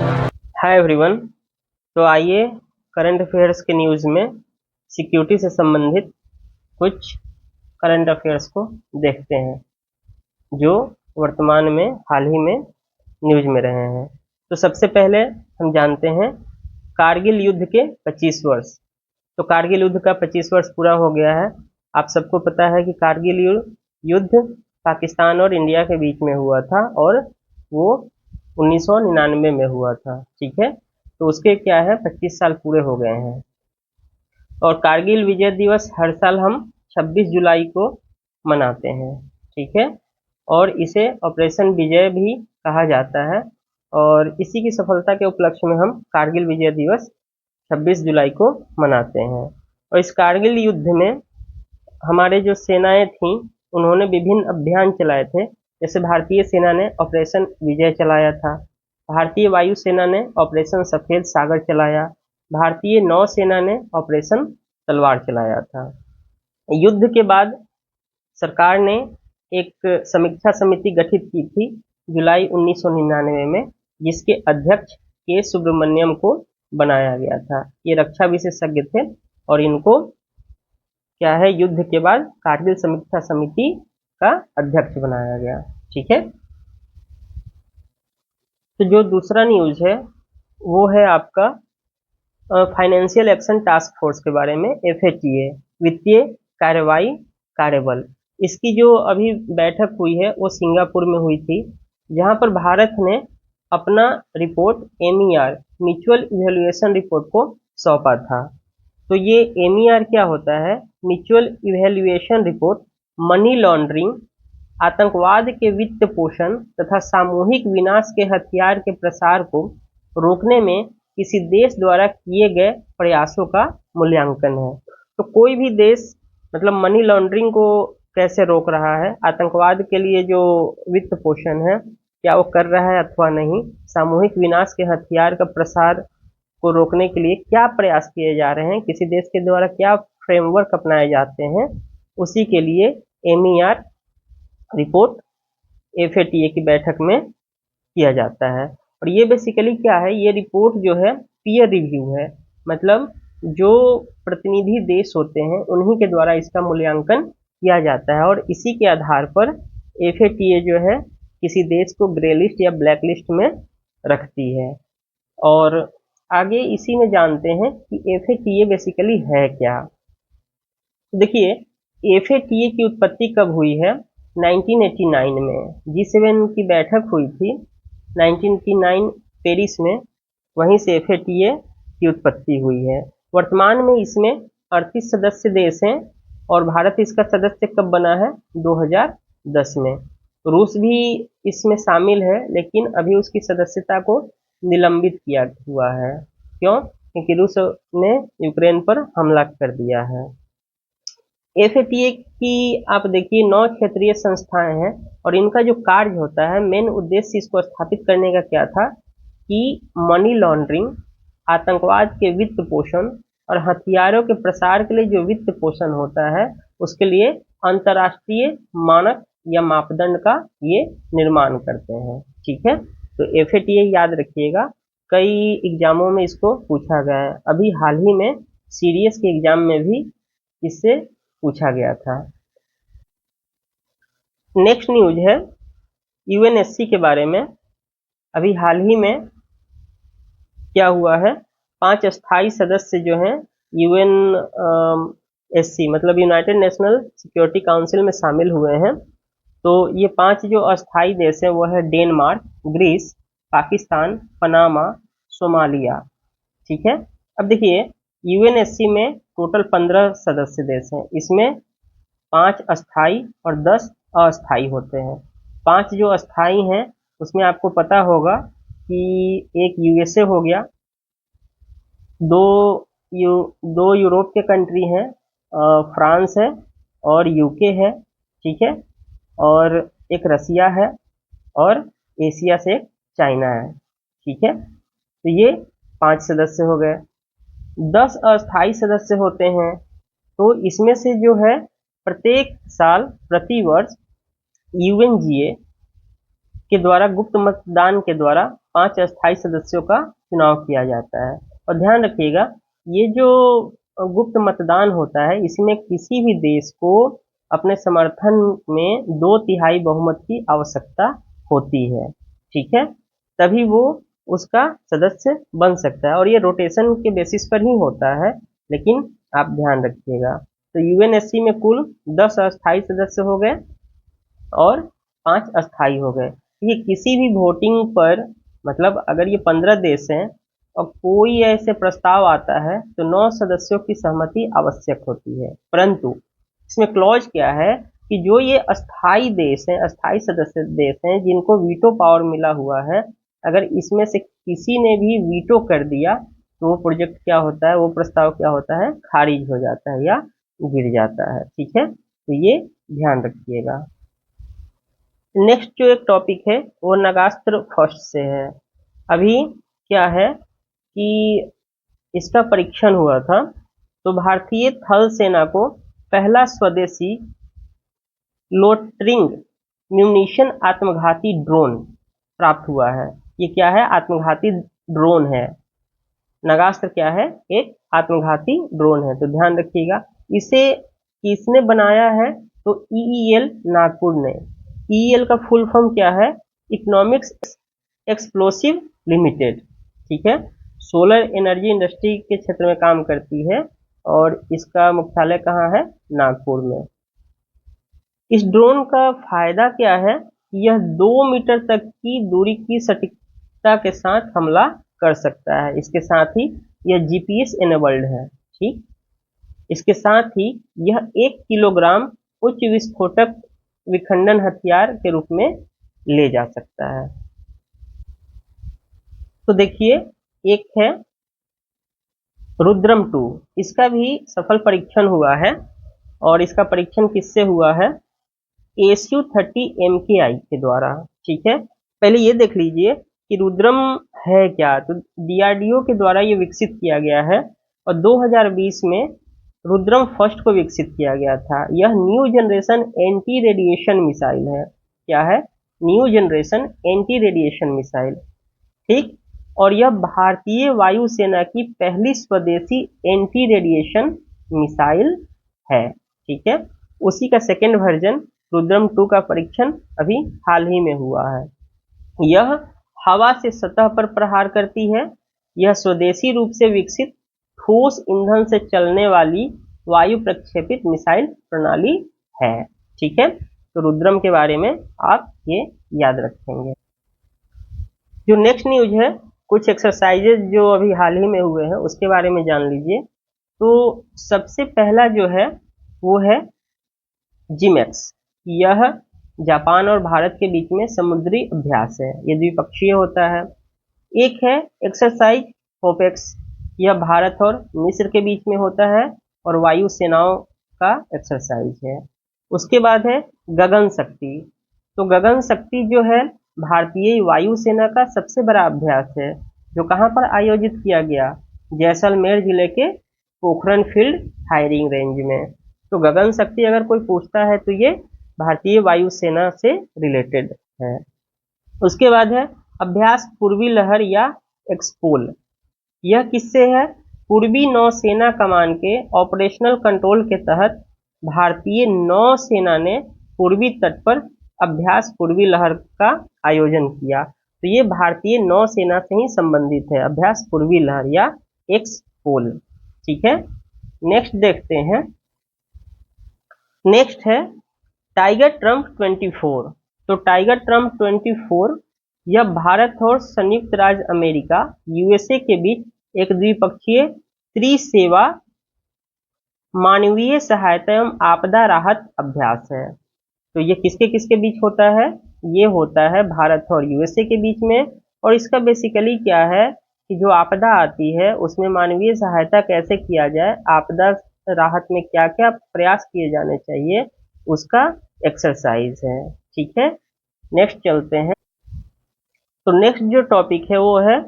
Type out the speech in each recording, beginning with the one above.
Hi everyone. तो आइए current affairs के न्यूज़ में सिक्योरिटी से संबंधित कुछ करंट अफेयर्स को देखते हैं जो वर्तमान में हाल ही में न्यूज़ में रहे हैं। तो सबसे पहले हम जानते हैं कारगिल युद्ध के 25 वर्ष। तो कारगिल युद्ध का 25 वर्ष पूरा हो गया है। आप सबको पता है कि कारगिल युद्ध पाकिस्तान और इंडिया के बीच में हुआ था और वो 1999 में हुआ था। ठीक है, तो उसके क्या है 25 साल पूरे हो गए हैं। और कारगिल विजय दिवस हर साल हम 26 जुलाई को मनाते हैं। ठीक है, और इसे ऑपरेशन विजय भी कहा जाता है और इसी की सफलता के उपलक्ष्य में हम कारगिल विजय दिवस 26 जुलाई को मनाते हैं। और इस कारगिल युद्ध में हमारे जो सेनाएं थीं उन्होंने विभिन्न अभियान चलाए थे। जैसे भारतीय सेना ने ऑपरेशन विजय चलाया था, भारतीय वायुसेना ने ऑपरेशन सफेद सागर चलाया, भारतीय नौसेना ने ऑपरेशन तलवार चलाया था। युद्ध के बाद सरकार ने एक समीक्षा समिति गठित की थी जुलाई 1999 में, जिसके अध्यक्ष के सुब्रमण्यम को बनाया गया था। ये रक्षा विशेषज्ञ थे और इनको क्या है युद्ध के बाद कारगिल समीक्षा समिति का अध्यक्ष बनाया गया। ठीक है, तो जो दूसरा न्यूज है वो है आपका फाइनेंशियल एक्शन टास्क फोर्स के बारे में, FATA, वित्तीय कार्रवाई कार्यबल। इसकी जो अभी बैठक हुई है वो सिंगापुर में हुई थी, जहां पर भारत ने अपना report MER, mutual evaluation report को सौंपा था। तो ये MER क्या होता है? Mutual evaluation report money laundering, आतंकवाद के वित्त पोषण तथा सामूहिक विनाश के हथियार के प्रसार को रोकने में किसी देश द्वारा किए गए प्रयासों का मूल्यांकन है। तो कोई भी देश मतलब मनी लॉन्ड्रिंग को कैसे रोक रहा है, आतंकवाद के लिए जो वित्त पोषण है क्या वो कर रहा है अथवा नहीं, सामूहिक विनाश के हथियार का प्रसार को रोकने के लिए क्या प्रयास किए जा रहे हैं, किसी देश के द्वारा क्या फ्रेमवर्क अपनाए जाते हैं, उसी के लिए MER रिपोर्ट FATA की बैठक में किया जाता है। और ये बेसिकली क्या है, ये रिपोर्ट जो है पीयर रिव्यू है, मतलब जो प्रतिनिधि देश होते हैं उन्हीं के द्वारा इसका मूल्यांकन किया जाता है और इसी के आधार पर FATA जो है किसी देश को ग्रे लिस्ट या ब्लैक लिस्ट में रखती है। और आगे इसी में जानते हैं कि FATA बेसिकली है क्या। तो देखिए, FATA की उत्पत्ति कब हुई है? 1989 में G7 की बैठक हुई थी 1989 पेरिस में, वहीं से FATA की उत्पत्ति हुई है। वर्तमान में इसमें 38 सदस्य देश हैं और भारत इसका सदस्य कब बना है? 2010 में। रूस भी इसमें शामिल है लेकिन अभी उसकी सदस्यता को निलंबित किया हुआ है। क्यों? क्योंकि रूस ने यूक्रेन पर हमला कर दिया है। FATA की आप देखिए 9 क्षेत्रीय संस्थाएं हैं और इनका जो कार्य होता है, मेन उद्देश्य इसको स्थापित करने का क्या था कि मनी लॉन्ड्रिंग, आतंकवाद के वित्त पोषण और हथियारों के प्रसार के लिए जो वित्त पोषण होता है उसके लिए अंतर्राष्ट्रीय मानक या मापदंड का ये निर्माण करते हैं। ठीक है, तो FATA याद रखिएगा, कई एग्जामों में इसको पूछा गया है। अभी हाल ही में सीडीएस के एग्जाम में भी इससे पूछा गया था। नेक्स्ट न्यूज है UNSC के बारे में। अभी हाल ही में क्या हुआ है, 5 अस्थाई सदस्य जो हैं UNSC मतलब यूनाइटेड नेशनल सिक्योरिटी काउंसिल में शामिल हुए हैं। तो ये 5 जो अस्थाई देश हैं वो है Denmark, Greece, Pakistan, Panama, Somalia. ठीक है, अब देखिए UNSC में टोटल 15 सदस्य देश हैं, इसमें 5 अस्थाई और 10 अस्थाई होते हैं। 5 जो अस्थाई हैं उसमें आपको पता होगा कि एक USA हो गया, दो यूरोप के कंट्री हैं, फ्रांस है और UK है। ठीक है, और एक रसिया है और एशिया से एक चाइना है। ठीक है, तो ये 5 सदस्य हो गए। 10 अस्थाई सदस्य होते हैं, तो इसमें से जो है प्रत्येक साल प्रति वर्ष UNGA के द्वारा गुप्त मतदान के द्वारा 5 अस्थायी सदस्यों का चुनाव किया जाता है। और ध्यान रखिएगा, ये जो गुप्त मतदान होता है इसमें किसी भी देश को अपने समर्थन में 2/3 बहुमत की आवश्यकता होती है, ठीक है, तभी वो उसका सदस्य बन सकता है। और ये रोटेशन के बेसिस पर ही होता है, लेकिन आप ध्यान रखिएगा। तो यूएनएससी में कुल 10 अस्थायी सदस्य हो गए और 5 अस्थायी हो गए। ये किसी भी वोटिंग पर, मतलब अगर ये 15 देश हैं और कोई ऐसे प्रस्ताव आता है तो 9 सदस्यों की सहमति आवश्यक होती है। परंतु इसमें क्लॉज क्या है कि जो ये अस्थायी देश हैं, अस्थायी सदस्य देश हैं जिनको वीटो पावर मिला हुआ है, अगर इसमें से किसी ने भी वीटो कर दिया तो वो प्रोजेक्ट क्या होता है, वो प्रस्ताव क्या होता है, खारिज हो जाता है या गिर जाता है, ठीक है। तो ये ध्यान रखिएगा। नेक्स्ट जो एक टॉपिक है वो नगास्त्र फर्स्ट से है। अभी क्या है कि इसका परीक्षण हुआ था, तो भारतीय थल सेना को पहला स्वदेशी लोटरिंग म्यूनिशन आत्मघाती ड्रोन प्राप्त हुआ है। ये क्या है, आत्मघाती ड्रोन है। नगास्त्र क्या है, एक आत्मघाती ड्रोन है। तो ध्यान रखिएगा, इसे किसने बनाया है, तो ईईएल नागपुर ने। ईईएल का फुल फॉर्म क्या है, इकोनॉमिक्स एक्सप्लोसिव लिमिटेड, ठीक है। सोलर एनर्जी इंडस्ट्री के क्षेत्र में काम करती है और इसका मुख्यालय कहाँ है, नागपुर में। इस ड्रोन का फायदा क्या है, यह 2 मीटर तक की दूरी की सटीकता के साथ हमला कर सकता है। इसके साथ ही यह जीपीएस एनेबल्ड है, ठीक। इसके साथ ही यह 1 किलोग्राम उच्च विस्फोटक विखंडन हथियार के रूप में ले जा सकता है। तो देखिए, एक है रुद्रम 2, इसका भी सफल परीक्षण हुआ है और इसका परीक्षण किससे हुआ है, ASU-30 MKI के द्वारा, ठीक है। पहले ये देख लीजिए कि रुद्रम है क्या, तो डीआरडीओ के द्वारा ये विकसित किया गया है और 2020 में रुद्रम फर्स्ट को विकसित किया गया था। यह new generation anti radiation missile है। क्या है, new generation anti radiation missile, ठीक। और यह भारतीय वायुसेना की पहली स्वदेशी एंटी रेडिएशन मिसाइल है, ठीक है। उसी का सेकेंड वर्जन रुद्रम 2 का परीक्षण अभी हाल ही में हुआ है। यह हवा से सतह पर प्रहार करती है। यह स्वदेशी रूप से विकसित ठोस ईंधन से चलने वाली वायु प्रक्षेपित मिसाइल प्रणाली है, ठीक है। तो रुद्रम के बारे में आप ये याद रखेंगे। जो नेक्स्ट न्यूज है, कुछ एक्सरसाइजेज जो अभी हाल ही में हुए हैं उसके बारे में जान लीजिए। तो सबसे पहला जो है वो है जिमेक्स। यह जापान और भारत के बीच में समुद्री अभ्यास है, ये द्विपक्षीय होता है। एक है एक्सरसाइज होपेक्स, यह भारत और मिस्र के बीच में होता है और वायु सेनाओं का एक्सरसाइज है। उसके बाद है गगन शक्ति। तो गगन शक्ति जो है भारतीय वायुसेना का सबसे बड़ा अभ्यास है, जो कहाँ पर आयोजित किया गया, जैसलमेर जिले के पोखरण फील्ड फायरिंग रेंज में। तो गगन शक्ति अगर कोई पूछता है तो ये भारतीय वायुसेना से रिलेटेड है। उसके बाद है अभ्यास पूर्वी लहर या एक्सपोल। यह किससे है, पूर्वी नौसेना कमान के ऑपरेशनल कंट्रोल के तहत भारतीय नौसेना ने पूर्वी तट पर अभ्यास पूर्वी लहर का आयोजन किया। तो ये भारतीय नौसेना से ही संबंधित है, अभ्यास पूर्वी लहर या एक्सपोल, ठीक है। नेक्स्ट देखते हैं, नेक्स्ट है टाइगर ट्रम्प 24। तो टाइगर ट्रम्प 24 यह भारत और संयुक्त राज्य अमेरिका यूएसए के बीच एक द्विपक्षीय त्रिसेवा मानवीय सहायता एवं आपदा राहत अभ्यास है। तो ये किसके किसके बीच होता है, ये होता है भारत और यूएसए के बीच में। और इसका बेसिकली क्या है कि जो आपदा आती है उसमें मानवीय सहायता कैसे किया जाए, आपदा राहत में क्या क्या प्रयास किए जाने चाहिए, उसका एक्सरसाइज है, ठीक है। नेक्स्ट चलते हैं। तो नेक्स्ट जो टॉपिक है वो है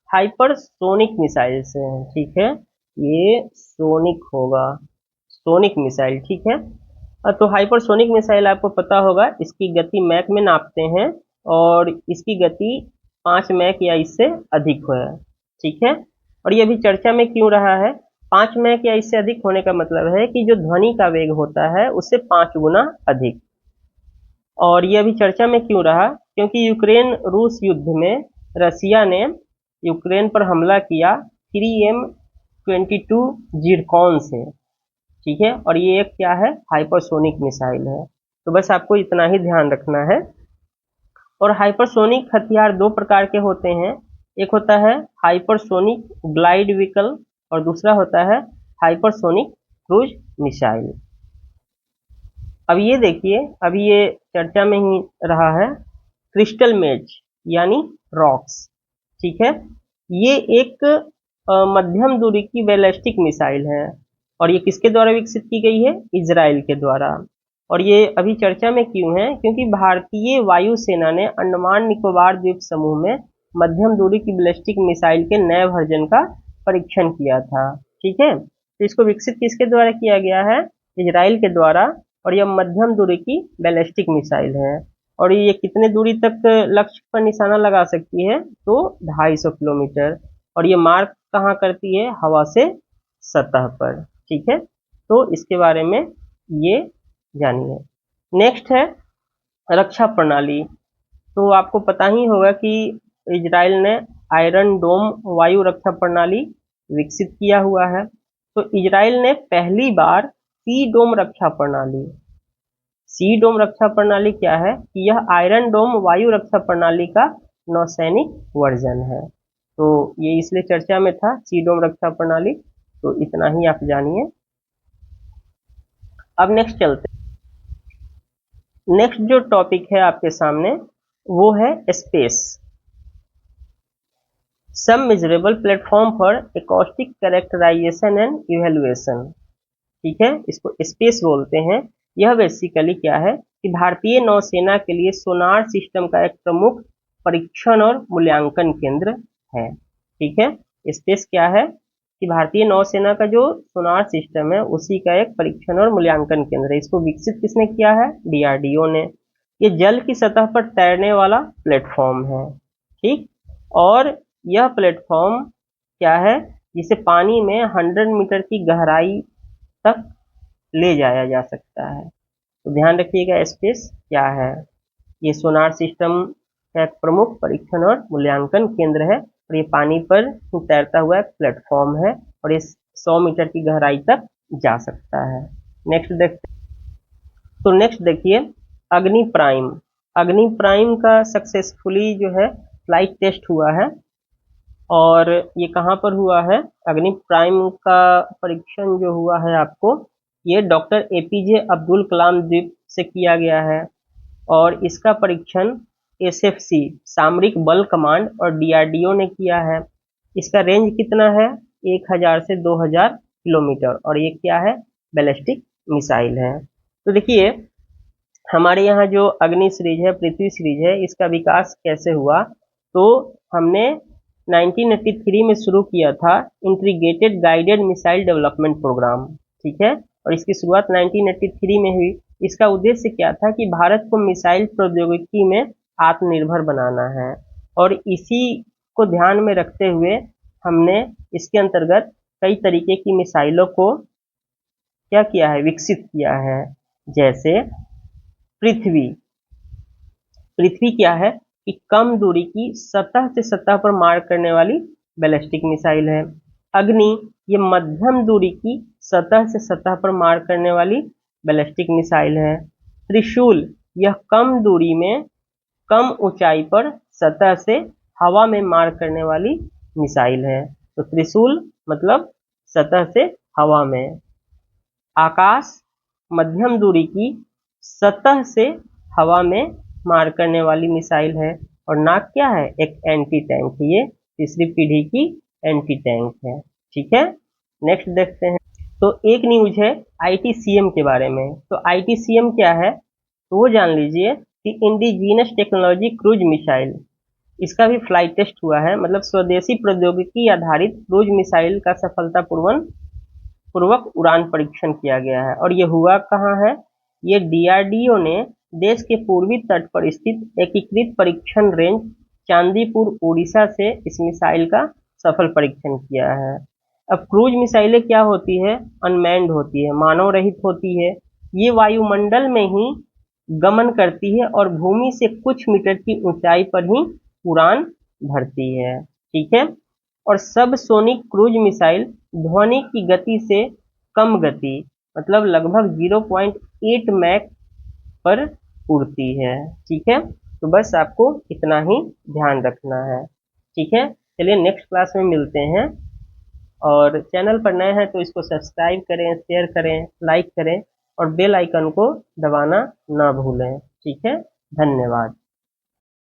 हाइपरसोनिक मिसाइल से, ठीक है। ये सोनिक होगा, सोनिक मिसाइल, ठीक है। तो हाइपरसोनिक मिसाइल आपको पता होगा, इसकी गति मैक में नापते हैं और इसकी गति 5 मैक या इससे अधिक है। ठीक है, और ये भी चर्चा में क्यों रहा है? 5 मैक या इससे अधिक होने का मतलब है कि जो ध्वनि का वेग होता है उससे 5 गुना अधिक। और ये अभी चर्चा में क्यों रहा? क्योंकि यूक्रेन रूस युद्ध में रसिया ने यूक्रेन पर हमला किया 3M22 जिरकॉन से। ठीक है, और ये एक क्या है? हाइपरसोनिक मिसाइल है। तो बस आपको इतना ही ध्यान रखना है। और हाइपरसोनिक हथियार दो प्रकार के होते हैं, एक होता है हाइपरसोनिक ग्लाइड व्हीकल और दूसरा होता है हाइपरसोनिक क्रूज मिसाइल। अब ये देखिए, अभी ये चर्चा में ही रहा है क्रिस्टल मेज यानी रॉक्स। ठीक है, ये एक मध्यम दूरी की बैलिस्टिक मिसाइल है और ये किसके द्वारा विकसित की गई है? इजराइल के द्वारा। और ये अभी चर्चा में क्यों है? क्योंकि भारतीय वायुसेना ने अंडमान निकोबार द्वीप समूह में मध्यम दूरी की बैलिस्टिक मिसाइल के नए वर्जन का परीक्षण किया था। ठीक है, तो इसको विकसित किसके द्वारा किया गया है? इजराइल के द्वारा। और यह मध्यम दूरी की बैलिस्टिक मिसाइल है और ये कितने दूरी तक लक्ष्य पर निशाना लगा सकती है? तो 250 किलोमीटर। और ये मार्क कहाँ करती है? हवा से सतह पर। ठीक है, तो इसके बारे में ये जानिए। नेक्स्ट है रक्षा प्रणाली। तो आपको पता ही होगा कि इजराइल ने आयरन डोम वायु रक्षा प्रणाली विकसित किया हुआ है। तो इजराइल ने पहली बार सी डोम रक्षा प्रणाली क्या है? कि यह आयरन डोम वायु रक्षा प्रणाली का नौसैनिक वर्जन है। तो ये इसलिए चर्चा में था, सी डोम रक्षा प्रणाली। तो इतना ही आप जानिए। अब नेक्स्ट चलते। नेक्स्ट जो टॉपिक है आपके सामने वो है SPACE. Some measurable platform for acoustic characterisation and evaluation. ठीक है, इसको स्पेस बोलते हैं। यह बेसिकली क्या है कि भारतीय नौसेना के लिए सोनार सिस्टम का एक प्रमुख परीक्षण और मूल्यांकन केंद्र है। ठीक है, स्पेस क्या है कि भारतीय नौसेना का जो सोनार सिस्टम है उसी का एक परीक्षण और मूल्यांकन केंद्र है। इसको विकसित किसने किया है? डीआरडीओ ने। ये जल की सतह पर तैरने वाला प्लेटफॉर्म है। ठीक, और यह प्लेटफॉर्म क्या है? जिसे पानी में 100 मीटर की गहराई तक ले जाया जा सकता है। तो ध्यान रखिएगा स्पेस क्या है। ये सोनार सिस्टम का एक प्रमुख परीक्षण और मूल्यांकन केंद्र है और ये पानी पर तैरता हुआ एक प्लेटफॉर्म है और ये 100 मीटर की गहराई तक जा सकता है। नेक्स्ट देखते। तो नेक्स्ट देखिए अग्नि प्राइम। अग्नि प्राइम का सक्सेसफुली जो है फ्लाइट टेस्ट हुआ है और ये कहाँ पर हुआ है? अग्नि प्राइम का परीक्षण जो हुआ है आपको, ये डॉक्टर एपीजे अब्दुल कलाम द्वीप से किया गया है और इसका परीक्षण एसएफसी सामरिक बल कमांड और डीआरडीओ ने किया है। इसका रेंज कितना है? 1000 से 2000 किलोमीटर और ये क्या है? बैलिस्टिक मिसाइल है। तो देखिए हमारे यहाँ जो अग्नि सीरीज है, पृथ्वी सीरीज है, इसका विकास कैसे हुआ? तो हमने 1983 में शुरू किया था integrated guided missile development programme. ठीक है, और इसकी शुरुआत 1983 में हुई। इसका उद्देश्य क्या था कि भारत को मिसाइल प्रौद्योगिकी में आत्मनिर्भर बनाना है और इसी को ध्यान में रखते हुए हमने इसके अंतर्गत कई तरीके की मिसाइलों को क्या किया है? विकसित किया है। जैसे पृथ्वी। पृथ्वी क्या है कि कम दूरी की सतह से सतह पर मार करने वाली बैलिस्टिक मिसाइल है। अग्नि ये मध्यम दूरी की सतह से सतह पर मार करने वाली बैलिस्टिक मिसाइल है। त्रिशूल यह कम दूरी में कम ऊंचाई पर सतह से हवा में मार करने वाली मिसाइल है। तो त्रिशूल मतलब सतह से हवा में। आकाश मध्यम दूरी की सतह से हवा में मार करने वाली मिसाइल है। और नाग क्या है? एक एंटी टैंक है। ये तीसरी पीढ़ी की एंटी टैंक है। ठीक है, नेक्स्ट देखते हैं। तो एक न्यूज है आईटीसीएम के बारे में। तो आईटीसीएम क्या है? तो वो जान लीजिए कि इंडिजीनस टेक्नोलॉजी क्रूज मिसाइल, इसका भी फ्लाइट टेस्ट हुआ है। मतलब स्वदेशी प्रौद्योगिकी आधारित क्रूज मिसाइल का सफलतापूर्वक उड़ान परीक्षण किया गया है। और ये हुआ कहाँ है? ये डीआरडीओ ने देश के पूर्वी तट पर स्थित एकीकृत परीक्षण रेंज चांदीपुर उड़ीसा से इस मिसाइल का सफल परीक्षण किया है। अब क्रूज मिसाइलें क्या होती है? अनमैन्ड होती है, मानव रहित होती है। ये वायुमंडल में ही गमन करती है और भूमि से कुछ मीटर की ऊंचाई पर ही उड़ान भरती है। ठीक है। और सबसोनिक क्रूज मिसाइल ध्वनि की गति से कम गति, मतलब लगभग 0.8 मैक पर उड़ती है। ठीक है। तो बस आपको इतना ही ध्यान रखना है। ठीक है। चलिए नेक्स्ट क्लास में मिलते हैं। और चैनल पर नए हैं तो इसको सब्सक्राइब करें, शेयर करें, लाइक करें और बेल आइकन को दबाना ना भूलें। ठीक है। धन्यवाद।